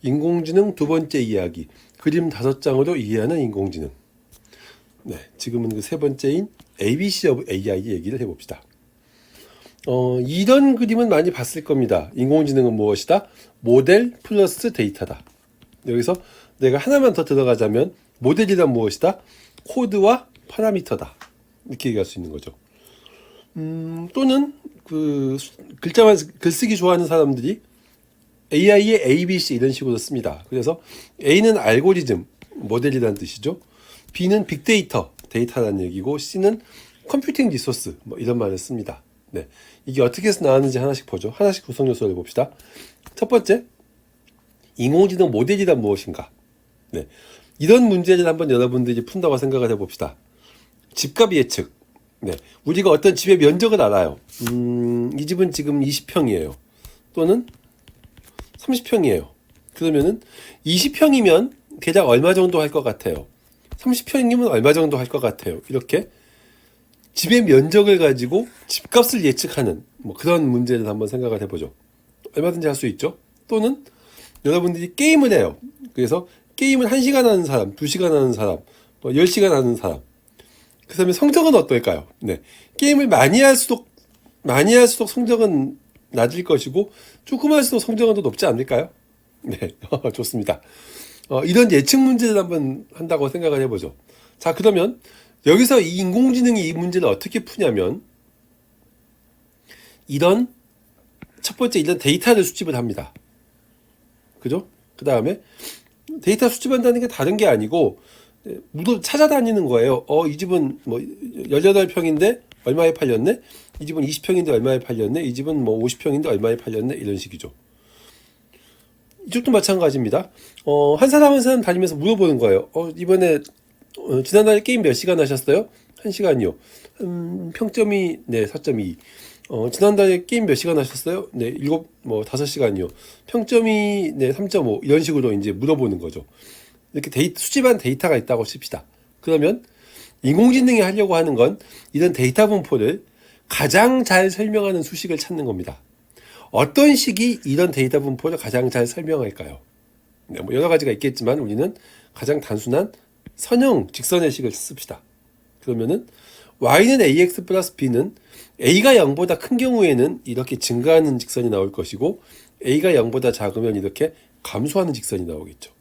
인공지능 두 번째 이야기. 그림 5장으로 이해하는 인공지능. 네, 지금은 그 세 번째인 ABC of AI 얘기를 해봅시다. 이런 그림은 많이 봤을 겁니다. 인공지능은 무엇이다? 모델 플러스 데이터다. 여기서 내가 하나만 더 들어가자면 모델이란 무엇이다? 코드와 파라미터다. 이렇게 얘기할 수 있는 거죠. 또는 그 글자만 글쓰기 좋아하는 사람들이 AI의 ABC 이런 식으로 씁니다. 그래서 A는 알고리즘, 모델이라는 뜻이죠. B는 빅데이터, 데이터라는 얘기고, C는 컴퓨팅 리소스, 뭐 이런 말을 씁니다. 네, 이게 어떻게 해서 나왔는지 하나씩 보죠. 하나씩 구성 요소를 봅시다. 첫 번째, 인공지능 모델이란 무엇인가? 네, 이런 문제를 한번 여러분들이 푼다고 생각을 해봅시다. 집값 예측. 네, 우리가 어떤 집의 면적을 알아요. 이 집은 지금 20평이에요. 또는 30평이에요. 그러면은 20평이면 대략 얼마 정도 할 것 같아요. 30평이면 얼마 정도 할 것 같아요. 이렇게 집의 면적을 가지고 집값을 예측하는 뭐 그런 문제를 한번 생각을 해보죠. 얼마든지 할 수 있죠. 또는 여러분들이 게임을 해요. 그래서 게임을 1시간 하는 사람, 2시간 하는 사람, 10시간 하는 사람. 그다음에 성적은 어떨까요? 네, 게임을 많이 할수록 성적은 낮을 것이고 조금 할수록 성적은 더 높지 않을까요? 네, 좋습니다. 이런 예측 문제를 한번 한다고 생각을 해보죠. 자, 그러면 여기서 이 인공지능이 이 문제를 어떻게 푸냐면 첫 번째 이런 데이터를 수집을 합니다. 그죠? 그 다음에 데이터 수집한다는 게 다른 게 아니고 무도 찾아다니는 거예요. 이 집은 뭐 18평인데 얼마에 팔렸네? 이 집은 20평인데 얼마에 팔렸네? 이 집은 뭐 50평인데 얼마에 팔렸네? 이런 식이죠. 이쪽도 마찬가지입니다. 한 사람 다니면서 물어보는 거예요. 이번에 지난달에 게임 몇 시간 하셨어요? 1시간이요. 평점이 네 4.2. 지난달에 게임 몇 시간 하셨어요? 네 5시간이요. 평점이 네 3.5. 이런 식으로 이제 물어보는 거죠. 이렇게 수집한 데이터가 있다고 칩시다. 그러면 인공지능이 하려고 하는 건 이런 데이터 분포를 가장 잘 설명하는 수식을 찾는 겁니다. 어떤 식이 이런 데이터 분포를 가장 잘 설명할까요? 네, 뭐 여러 가지가 있겠지만 우리는 가장 단순한 선형 직선의 식을 씁시다. 그러면은 y는 ax 플러스 b는 a가 0보다 큰 경우에는 이렇게 증가하는 직선이 나올 것이고 a가 0보다 작으면 이렇게 감소하는 직선이 나오겠죠.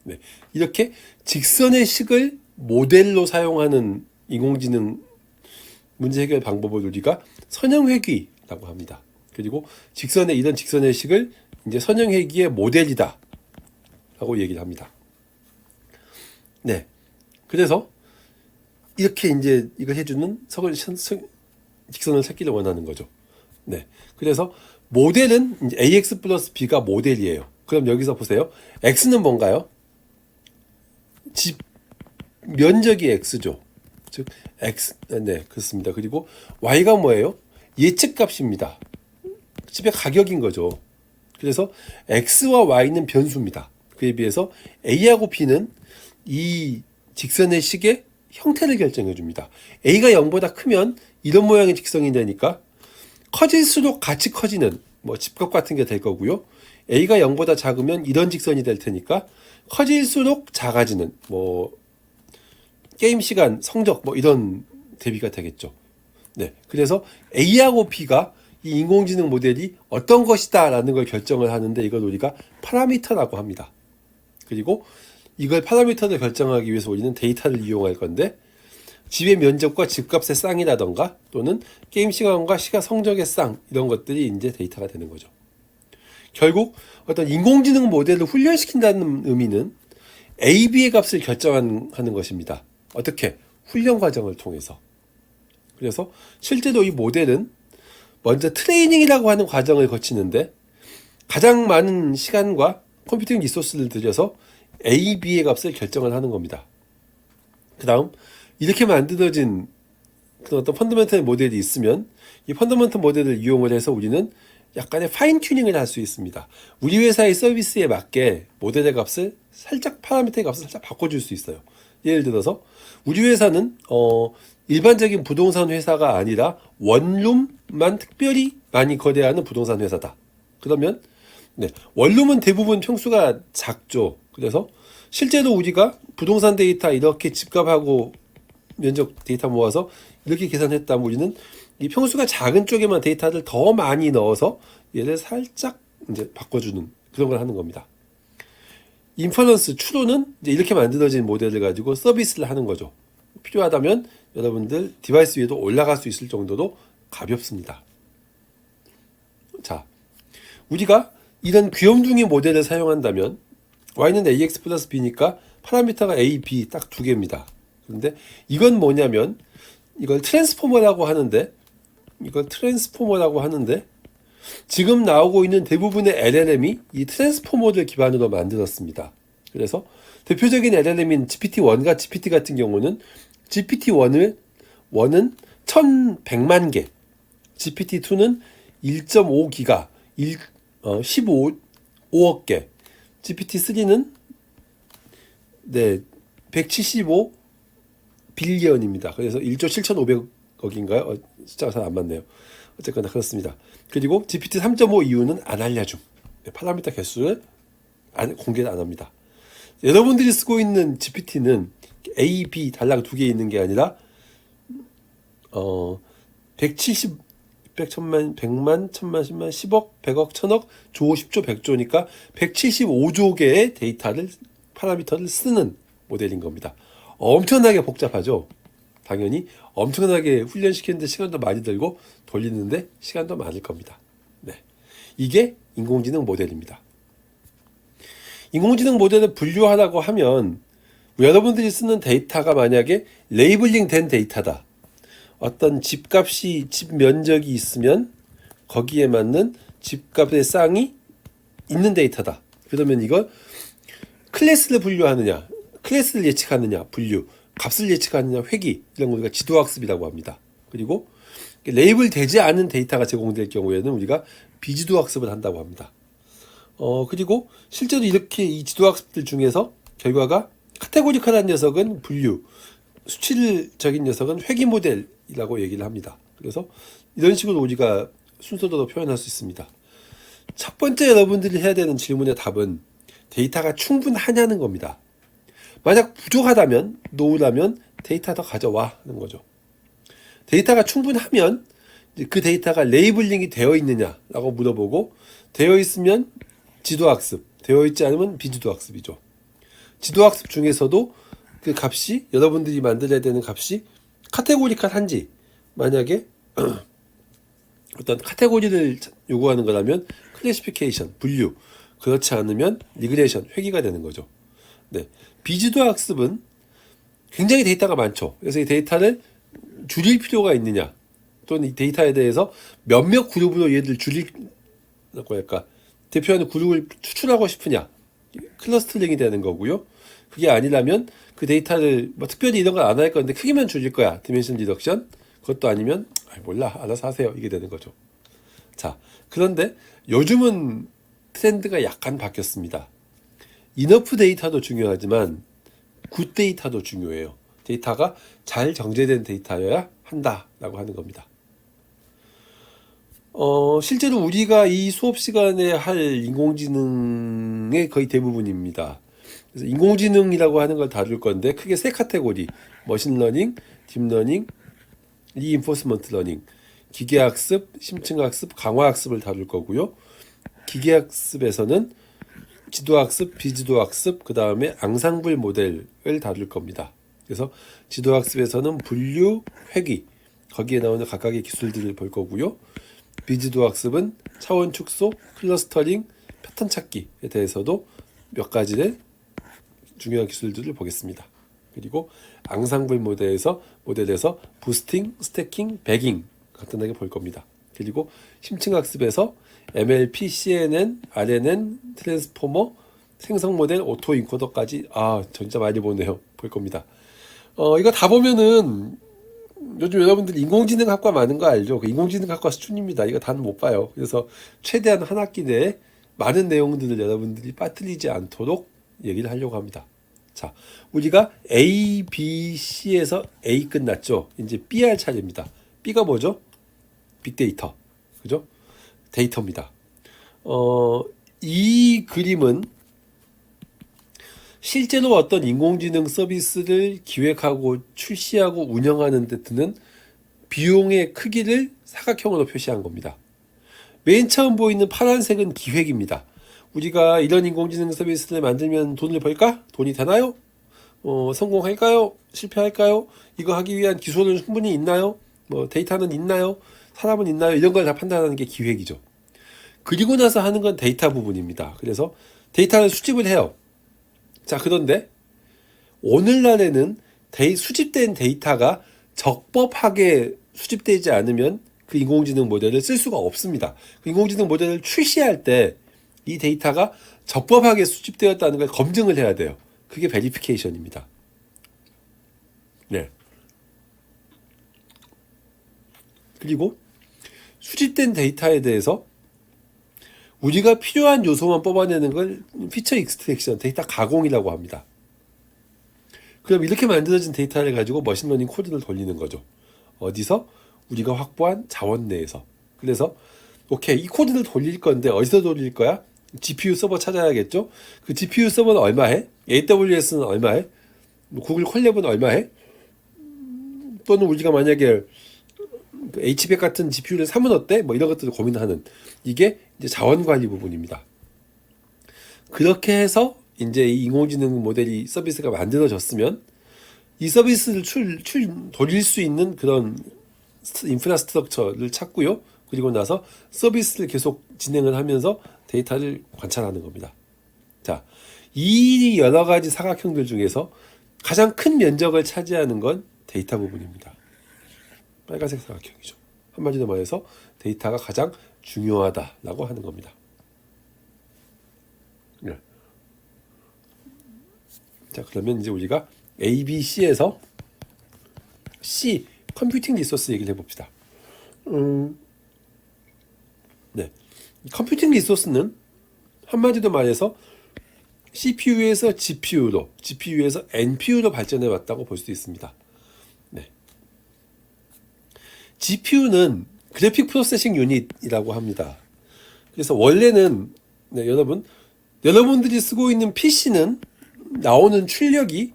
네, 이렇게 직선의 식을 모델로 사용하는 인공지능 문제 해결 방법을 우리가 선형회귀라고 합니다. 그리고 이런 직선의 식을 이제 선형회귀의 모델이다 라고 얘기를 합니다. 네, 그래서 이렇게 이제 이걸 해주는 직선을 찾기를 원하는 거죠. 네, 그래서 모델은 이제 ax 플러스 b가 모델이에요. 그럼 여기서 보세요. x는 뭔가요? 집 면적이 x죠. 즉 x 네 그렇습니다. 그리고 y가 뭐예요? 예측값입니다. 집의 가격인 거죠. 그래서 x와 y는 변수입니다. 그에 비해서 a하고 b는 이 직선의 식의 형태를 결정해 줍니다. a가 0보다 크면 이런 모양의 직선이 되니까 커질수록 같이 커지는 뭐 집값 같은 게 될 거고요. a가 0보다 작으면 이런 직선이 될 테니까 커질수록 작아지는 뭐 게임 시간, 성적 뭐 이런 대비가 되겠죠. 네, 그래서 A하고 B가 이 인공지능 모델이 어떤 것이다 라는 걸 결정을 하는데 이걸 우리가 파라미터라고 합니다. 그리고 이걸 파라미터를 결정하기 위해서 우리는 데이터를 이용할 건데 집의 면적과 집값의 쌍이라던가 또는 게임 시간과 성적의 쌍 이런 것들이 이제 데이터가 되는 거죠. 결국 어떤 인공지능 모델을 훈련시킨다는 의미는 A, B의 값을 결정하는 것입니다. 어떻게? 훈련 과정을 통해서. 그래서 실제로 이 모델은 먼저 트레이닝이라고 하는 과정을 거치는데 가장 많은 시간과 컴퓨팅 리소스를 들여서 A, B의 값을 결정을 하는 겁니다. 그 다음 이렇게 만들어진 그런 어떤 펀더멘털 모델이 있으면 이 펀더멘털 모델을 이용을 해서 우리는 약간의 파인 튜닝을 할 수 있습니다. 우리 회사의 서비스에 맞게 모델의 값을 파라미터의 값을 살짝 바꿔줄 수 있어요. 예를 들어서 우리 회사는 일반적인 부동산 회사가 아니라 원룸만 특별히 많이 거래하는 부동산 회사다. 그러면 네, 원룸은 대부분 평수가 작죠. 그래서 실제로 우리가 부동산 데이터 이렇게 집값하고 면적 데이터 모아서 이렇게 계산했다면 우리는 이 평수가 작은 쪽에만 데이터를 더 많이 넣어서 얘를 살짝 이제 바꿔주는 그런 걸 하는 겁니다. 인퍼런스 추론은 이제 이렇게 만들어진 모델을 가지고 서비스를 하는 거죠. 필요하다면 여러분들 디바이스 위에도 올라갈 수 있을 정도로 가볍습니다. 자, 우리가 이런 귀염둥이 모델을 사용한다면 y는 ax 플러스 b니까 파라미터가 a, b 딱 두 개입니다. 그런데 이건 뭐냐면 이걸 트랜스포머라고 하는데 지금 나오고 있는 대부분의 LLM이 이 트랜스포머를 기반으로 만들었습니다. 그래서 대표적인 LLM인 GPT-1과 GPT 같은 경우는 GPT-1은 1100만 개, GPT-2는 1.5기가, 15억 개, GPT-3는 175 빌리언입니다. 그래서 1조 7,500억인가요? 숫자가 잘 안 맞네요. 어쨌거나 그렇습니다. 그리고 GPT 3.5 이후는 안 알려줌. 파라미터 개수를 공개를 안 합니다. 여러분들이 쓰고 있는 GPT는 A, B 달랑 두 개 있는 게 아니라 170, 100, 1000만, 100만, 1000만, 10만, 10억, 100억, 1000억, 조, 10조, 100조니까 175조 개의 데이터를 파라미터를 쓰는 모델인 겁니다. 엄청나게 복잡하죠. 당연히 엄청나게 훈련시키는데 시간도 많이 들고 돌리는데 시간도 많을 겁니다. 네, 이게 인공지능 모델입니다. 인공지능 모델을 분류하라고 하면 여러분들이 쓰는 데이터가 만약에 레이블링 된 데이터다. 어떤 집값이 집 면적이 있으면 거기에 맞는 집값의 쌍이 있는 데이터다. 그러면 이걸 클래스를 분류하느냐, 클래스를 예측하느냐, 분류, 값을 예측하느냐, 회귀 이런 걸 우리가 지도학습이라고 합니다. 그리고 레이블 되지 않은 데이터가 제공될 경우에는 우리가 비지도학습을 한다고 합니다. 그리고 실제로 이렇게 이 지도학습들 중에서 결과가 카테고리컬한 녀석은 분류, 수치적인 녀석은 회귀 모델이라고 얘기를 합니다. 그래서 이런 식으로 우리가 순서대로 표현할 수 있습니다. 첫 번째 여러분들이 해야 되는 질문의 답은 데이터가 충분하냐는 겁니다. 만약 부족하다면, 놓으라면 데이터 더 가져와 하는 거죠. 데이터가 충분하면 그 데이터가 레이블링이 되어 있느냐라고 물어보고 되어 있으면 지도학습, 되어 있지 않으면 비지도학습이죠. 지도학습 중에서도 그 값이 여러분들이 만들어야 되는 값이 카테고리컬한지 만약에 어떤 카테고리를 요구하는 거라면 클래시피케이션, 분류 그렇지 않으면 리그레이션, 회귀가 되는 거죠. 네, 비지도학습은 굉장히 데이터가 많죠. 그래서 이 데이터를 줄일 필요가 있느냐 또는 이 데이터에 대해서 몇몇 그룹으로 얘를 줄이라고 할까 대표하는 그룹을 추출하고 싶으냐 클러스터링이 되는 거고요. 그게 아니라면 그 데이터를 뭐 특별히 이런 걸 안 할 건데 크기만 줄일 거야 디멘션 리덕션 그것도 아니면 몰라 알아서 하세요 이게 되는 거죠. 자, 그런데 요즘은 트렌드가 약간 바뀌었습니다. 이너프 데이터도 중요하지만 굿 데이터도 중요해요. 데이터가 잘 정제된 데이터여야 한다라고 하는 겁니다. 실제로 우리가 이 수업 시간에 할 인공지능의 거의 대부분입니다. 그래서 인공지능이라고 하는 걸 다룰 건데 크게 세 카테고리 머신러닝, 딥러닝, 리인포스먼트 러닝 기계학습, 심층학습, 강화학습을 다룰 거고요. 기계학습에서는 지도학습, 비지도학습, 그 다음에 앙상블 모델을 다룰 겁니다. 그래서 지도학습에서는 분류, 회귀 거기에 나오는 각각의 기술들을 볼 거고요. 비지도학습은 차원 축소, 클러스터링, 패턴 찾기에 대해서도 몇 가지의 중요한 기술들을 보겠습니다. 그리고 앙상블 모델에서 부스팅, 스태킹, 배깅 간단하게 볼 겁니다. 그리고 심층학습에서 MLP, CNN, RNN, 트랜스포머, 생성 모델, 오토 인코더까지 진짜 많이 보네요. 볼 겁니다. 이거 다 보면은 요즘 여러분들 인공지능학과 많은 거 알죠? 그 인공지능학과 수준입니다. 이거 다는 못 봐요. 그래서 최대한 한 학기 내에 많은 내용들을 여러분들이 빠뜨리지 않도록 얘기를 하려고 합니다. 자, 우리가 A, B, C에서 A 끝났죠? 이제 B 할 차례입니다. B가 뭐죠? 빅데이터. 그죠? 데이터입니다. 이 그림은 실제로 어떤 인공지능 서비스를 기획하고 출시하고 운영하는 데 드는 비용의 크기를 사각형으로 표시한 겁니다. 맨 처음 보이는 파란색은 기획입니다. 우리가 이런 인공지능 서비스를 만들면 돈을 벌까? 돈이 되나요? 성공할까요? 실패할까요? 이거 하기 위한 기술은 충분히 있나요? 데이터는 있나요? 사람은 있나요? 이런 걸 다 판단하는 게 기획이죠. 그리고 나서 하는 건 데이터 부분입니다. 그래서 데이터를 수집을 해요. 자, 그런데 오늘날에는 수집된 데이터가 적법하게 수집되지 않으면 그 인공지능 모델을 쓸 수가 없습니다. 그 인공지능 모델을 출시할 때 이 데이터가 적법하게 수집되었다는 걸 검증을 해야 돼요. 그게 베리피케이션입니다. 네. 그리고 수집된 데이터에 대해서 우리가 필요한 요소만 뽑아내는 걸 피처 익스트랙션, 데이터 가공이라고 합니다. 그럼 이렇게 만들어진 데이터를 가지고 머신러닝 코드를 돌리는 거죠. 어디서? 우리가 확보한 자원 내에서. 그래서 오케이, 이 코드를 돌릴 건데 어디서 돌릴 거야? GPU 서버 찾아야겠죠? 그 GPU 서버는 얼마해? AWS는 얼마해? 구글 콜랩은 얼마해? 또는 우리가 만약에 HBX 같은 GPU를 사면 어때? 이런 것들을 고민하는, 이게 이제 자원 관리 부분입니다. 그렇게 해서 이제 이 인공지능 모델이 서비스가 만들어졌으면 이 서비스를 돌릴 수 있는 그런 인프라스트럭처를 찾고요. 그리고 나서 서비스를 계속 진행을 하면서 데이터를 관찰하는 겁니다. 자, 이 여러 가지 사각형들 중에서 가장 큰 면적을 차지하는 건 데이터 부분입니다. 빨간색 사각형이죠. 한마디로 말해서 데이터가 가장 중요하다라고 하는 겁니다. 네. 자, 그러면 이제 우리가 A, B, C에서 C, 컴퓨팅 리소스 얘기를 해봅시다. 네. 컴퓨팅 리소스는 한마디로 말해서 CPU에서 GPU로, GPU에서 NPU로 발전해 왔다고 볼 수 있습니다. 네. GPU는 그래픽 프로세싱 유닛이라고 합니다. 그래서 원래는 여러분들이 쓰고 있는 PC는 나오는 출력이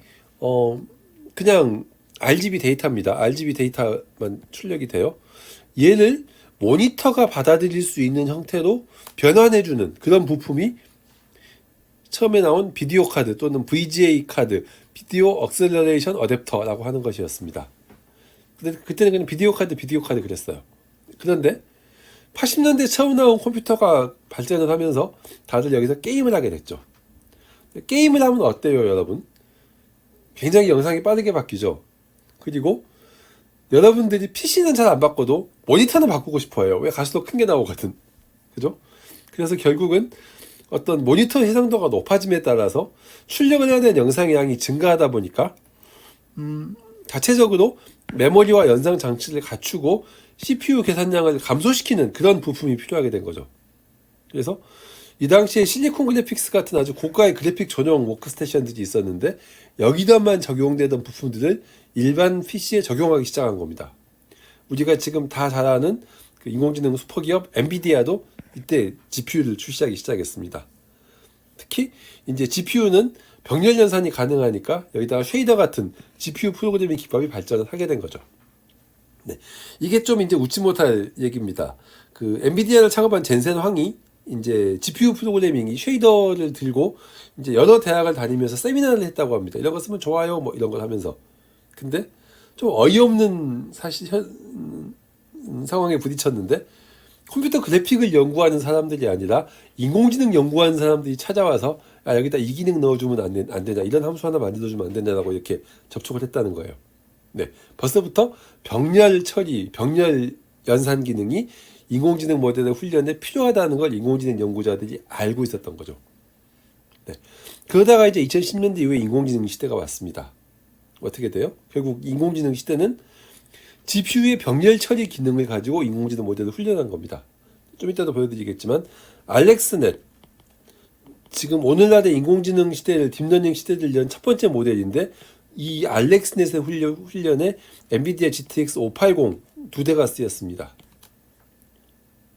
그냥 RGB 데이터입니다. RGB 데이터만 출력이 돼요. 얘를 모니터가 받아들일 수 있는 형태로 변환해주는 그런 부품이 처음에 나온 비디오 카드 또는 VGA 카드, 비디오 억셀러레이션 어댑터라고 하는 것이었습니다. 근데 그때는 그냥 비디오 카드 그랬어요. 그런데 80년대 처음 나온 컴퓨터가 발전을 하면서 다들 여기서 게임을 하게 됐죠. 게임을 하면 어때요, 여러분? 굉장히 영상이 빠르게 바뀌죠. 그리고 여러분들이 PC는 잘 안 바꿔도 모니터는 바꾸고 싶어요. 왜? 가수도 큰 게 나오거든. 그죠? 그래서 결국은 어떤 모니터 해상도가 높아짐에 따라서 출력을 해야 되는 영상의 양이 증가하다 보니까 자체적으로 메모리와 연상 장치를 갖추고 CPU 계산량을 감소시키는 그런 부품이 필요하게 된 거죠. 그래서 이 당시에 실리콘 그래픽스 같은 아주 고가의 그래픽 전용 워크스테이션들이 있었는데 여기다만 적용되던 부품들을 일반 PC에 적용하기 시작한 겁니다. 우리가 지금 다 잘 아는 그 인공지능 슈퍼기업 엔비디아도 이때 GPU를 출시하기 시작했습니다. 특히 이제 GPU는 병렬 연산이 가능하니까 여기다가 쉐이더 같은 GPU 프로그래밍 기법이 발전을 하게 된 거죠. 네. 이게 좀 이제 웃지 못할 얘기입니다. 그 엔비디아를 창업한 젠센 황이 이제 GPU 프로그래밍이 쉐이더를 들고 이제 여러 대학을 다니면서 세미나를 했다고 합니다. 이런 거 쓰면 좋아요, 이런 걸 하면서. 근데 좀 어이없는 상황에 부딪혔는데 컴퓨터 그래픽을 연구하는 사람들이 아니라 인공지능 연구하는 사람들이 찾아와서 여기다 이 기능 넣어주면 안 되냐, 이런 함수 하나 만들어주면 안 되냐라고 이렇게 접촉을 했다는 거예요. 네, 벌써부터 병렬 처리, 병렬 연산 기능이 인공지능 모델의 훈련에 필요하다는 걸 인공지능 연구자들이 알고 있었던 거죠. 네. 그러다가 이제 2010년대 이후에 인공지능 시대가 왔습니다. 어떻게 돼요? 결국 인공지능 시대는 GPU의 병렬 처리 기능을 가지고 인공지능 모델을 훈련한 겁니다. 좀 이따도 보여드리겠지만 알렉스넷, 지금 오늘날의 인공지능 시대를, 딥러닝 시대를 연 첫 번째 모델인데 이 알렉스넷의 훈련에 엔비디아 GTX 580 두 대가 쓰였습니다.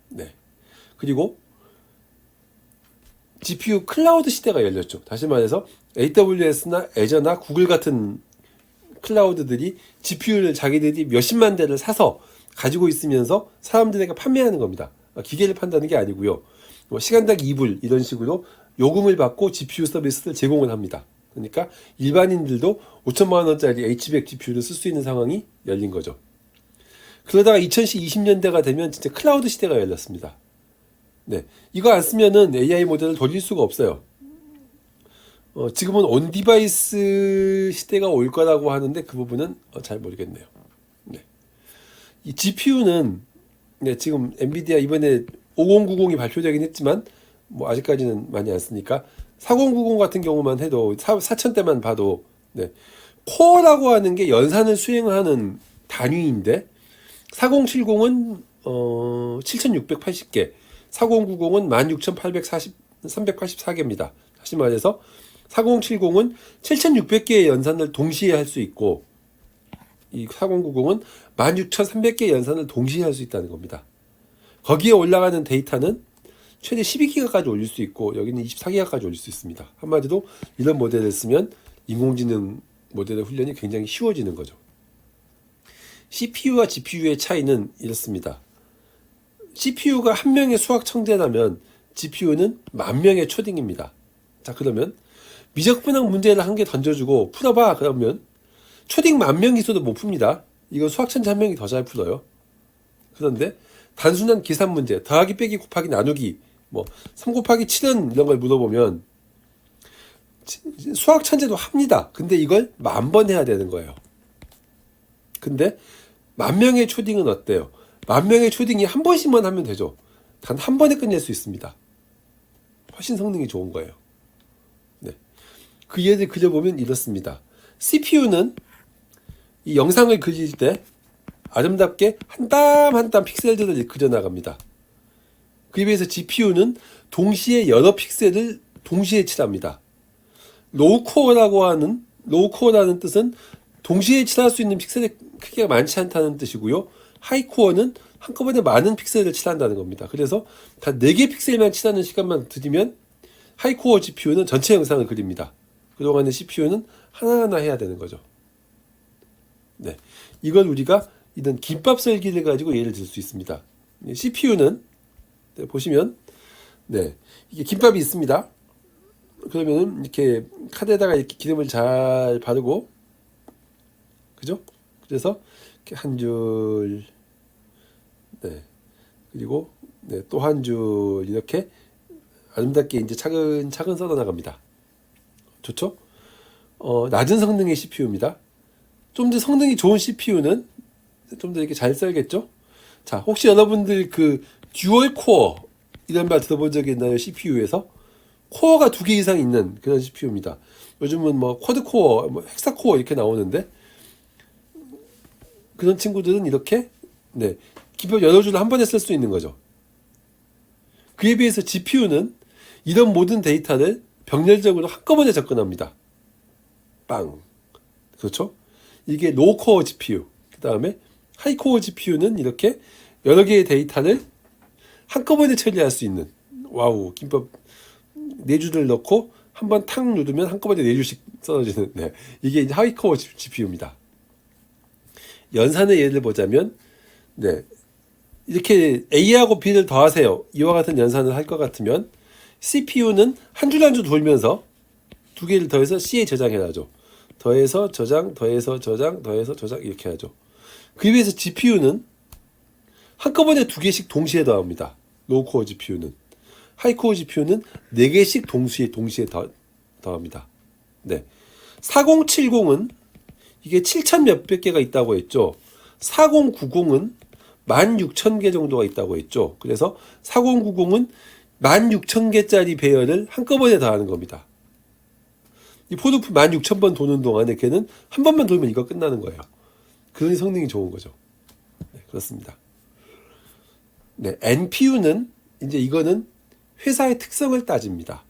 네. 그리고 GPU 클라우드 시대가 열렸죠. 다시 말해서 AWS나 애저나 구글 같은 클라우드들이 GPU를 자기들이 몇십만 대를 사서 가지고 있으면서 사람들에게 판매하는 겁니다. 기계를 판다는 게 아니고요. 뭐 시간당 2불 이런 식으로 요금을 받고 GPU 서비스를 제공을 합니다. 그러니까 일반인들도 5천만 원짜리 H100 GPU를 쓸 수 있는 상황이 열린 거죠. 그러다가 2020년대가 되면 진짜 클라우드 시대가 열렸습니다. 네, 이거 안 쓰면은 AI 모델을 돌릴 수가 없어요. 지금은 온 디바이스 시대가 올 거라고 하는데 그 부분은 잘 모르겠네요. 네. 이 GPU는 네, 지금 엔비디아 이번에 5090이 발표되긴 했지만 뭐 아직까지는 많이 안 쓰니까 4090 같은 경우만 해도 4000대만 봐도 네. 코어라고 하는 게 연산을 수행하는 단위인데 4070은 7680개, 4090은 384개입니다. 다시 말해서 4070은 7600개의 연산을 동시에 할 수 있고 이 4090은 16300개의 연산을 동시에 할 수 있다는 겁니다. 거기에 올라가는 데이터는 최대 12기가까지 올릴 수 있고 여기는 24기가까지 올릴 수 있습니다. 한마디로 이런 모델을 쓰면 인공지능 모델의 훈련이 굉장히 쉬워지는 거죠. CPU와 GPU의 차이는 이렇습니다. CPU가 한 명의 수학 청재라면 GPU는 10,000명의 초딩입니다. 자, 그러면 미적분학 문제를 한 개 던져주고 풀어봐 그러면 초딩 10,000명 있어도 못 풉니다. 이거 수학 천재 한 명이 더 잘 풀어요. 그런데 단순한 계산 문제, 더하기 빼기 곱하기 나누기, 뭐 3 곱하기 7은 이런 걸 물어보면 수학 천재도 합니다. 근데 이걸 10,000번 해야 되는 거예요. 근데 10,000명의 초딩은 어때요? 10,000명의 초딩이 한 번씩만 하면 되죠. 단 한 번에 끝낼 수 있습니다. 훨씬 성능이 좋은 거예요. 네. 그 예를 그려보면 이렇습니다. CPU는 이 영상을 그릴 때 아름답게 한 땀 한 땀 픽셀들을 그려나갑니다. 그에 비해서 GPU는 동시에 여러 픽셀을 동시에 칠합니다. 로우코어라는 뜻은 동시에 칠할 수 있는 픽셀의 크기가 많지 않다는 뜻이고요. 하이코어는 한꺼번에 많은 픽셀을 칠한다는 겁니다. 그래서 단 4개 픽셀만 칠하는 시간만 들이면 하이코어 GPU는 전체 영상을 그립니다. 그동안의 CPU는 하나하나 해야 되는 거죠. 네, 이걸 우리가 이런 김밥 썰기를 가지고 예를 들 수 있습니다. CPU는 네, 보시면 네, 이게 김밥이 있습니다. 그러면 이렇게 카드에다가 이렇게 기름을 잘 바르고 그죠? 그래서 이렇게 한 줄, 네, 그리고 네, 또 한 줄 이렇게 아름답게 이제 차근차근 썰어 나갑니다. 좋죠? 낮은 성능의 CPU입니다. 좀 더 성능이 좋은 CPU는 좀 더 이렇게 잘 썰겠죠? 자, 혹시 여러분들 그 듀얼 코어 이런 말 들어본 적이 있나요? CPU에서 코어가 2개 이상 있는 그런 CPU입니다. 요즘은 뭐 쿼드 코어, 뭐 헥사 코어 이렇게 나오는데 그런 친구들은 이렇게 네, 기본 여러 줄을 한 번에 쓸 수 있는 거죠. 그에 비해서 GPU는 이런 모든 데이터를 병렬적으로 한꺼번에 접근합니다. 빵. 그렇죠? 이게 로우코어 GPU. 그 다음에 하이코어 GPU는 이렇게 여러 개의 데이터를 한꺼번에 처리할 수 있는 와우 김밥 4줄을 넣고 한번 탁 누르면 한꺼번에 4줄씩 썰어지는 네, 이게 이제 하이코어 GPU입니다. 연산의 예를 보자면 네, 이렇게 A하고 B를 더하세요. 이와 같은 연산을 할 것 같으면 CPU는 한 줄 한 줄 돌면서 2개를 더해서 C에 저장해놔죠. 더해서 저장, 더해서 저장, 더해서 저장 이렇게 하죠. 그에 비해서 GPU는 한꺼번에 2개씩 동시에 더합니다. 로우코어 GPU는. 하이코어 GPU는 4개씩 동시에 더합니다. 네. 4070은 이게 7,000 몇백 개가 있다고 했죠. 4090은 16,000개 정도가 있다고 했죠. 그래서 4090은 16,000개짜리 배열을 한꺼번에 더하는 겁니다. 이 포드프 16,000번 도는 동안에 걔는 한 번만 돌면 이거 끝나는 거예요. 그러니 성능이 좋은 거죠. 네, 그렇습니다. 네, NPU는 이제 이거는 회사의 특성을 따집니다.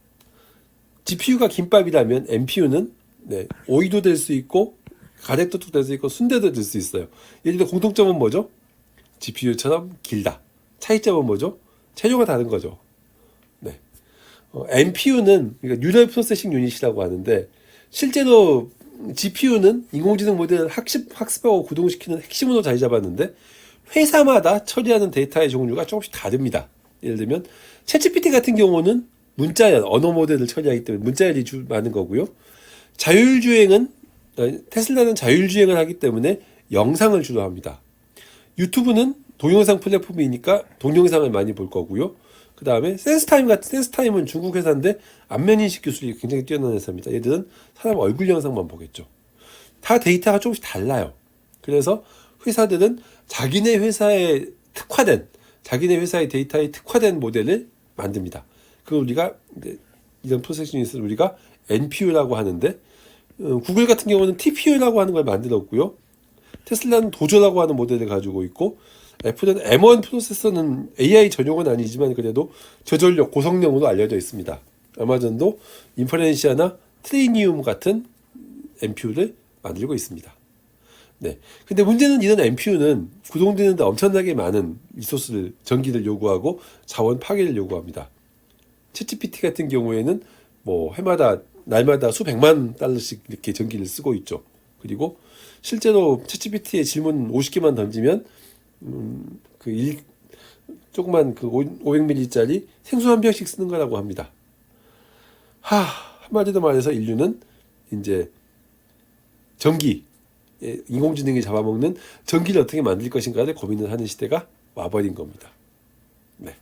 GPU가 김밥이라면 NPU는 네, 오이도 될 수 있고 가래떡도 될 수 있고 순대도 될 수 있어요. 예를 들어 공통점은 뭐죠? GPU처럼 길다. 차이점은 뭐죠? 체조가 다른 거죠. 네. NPU는 그러니까 뉴럴 프로세싱 유닛이라고 하는데 실제로 GPU는 인공지능 모델을 학습하고 구동시키는 핵심으로 자리 잡았는데 회사마다 처리하는 데이터의 종류가 조금씩 다릅니다. 예를 들면 챗GPT 같은 경우는 문자열, 언어 모델을 처리하기 때문에 문자열이 많은 거고요. 자율주행은 테슬라는 자율주행을 하기 때문에 영상을 주로 합니다. 유튜브는 동영상 플랫폼이니까 동영상을 많이 볼 거고요. 그 다음에 센스타임은 중국 회사인데 안면인식 기술이 굉장히 뛰어난 회사입니다. 얘들은 사람 얼굴 영상만 보겠죠. 다 데이터가 조금씩 달라요. 그래서 회사들은 자기네 회사의 데이터에 특화된 모델을 만듭니다. 그 우리가 이런 프로세싱 유닛을 우리가 NPU라고 하는데 구글 같은 경우는 TPU라고 하는 걸 만들었고요. 테슬라는 도저라고 하는 모델을 가지고 있고 애플은 M1 프로세서는 AI 전용은 아니지만 그래도 저전력 고성능으로 알려져 있습니다. 아마존도 인퍼렌시아나 트레이니움 같은 NPU를 만들고 있습니다. 네. 근데 문제는 이런 NPU는 구동되는데 엄청나게 많은 리소스를, 전기를 요구하고 자원 파괴를 요구합니다. 챗GPT 같은 경우에는 뭐 해마다 날마다 수백만 달러씩 이렇게 전기를 쓰고 있죠. 그리고 실제로 챗GPT에 질문 50개만 던지면 조그만 그 500ml짜리 생수 한 병씩 쓰는 거라고 합니다. 한마디로 말해서 인류는 이제 인공지능이 잡아먹는 전기를 어떻게 만들 것인가를 고민을 하는 시대가 와버린 겁니다. 네.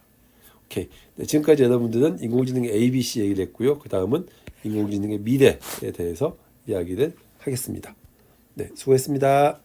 오케이. 네, 지금까지 여러분들은 인공지능의 ABC 얘기를 했고요. 그 다음은 인공지능의 미래에 대해서 이야기를 하겠습니다. 네, 수고했습니다.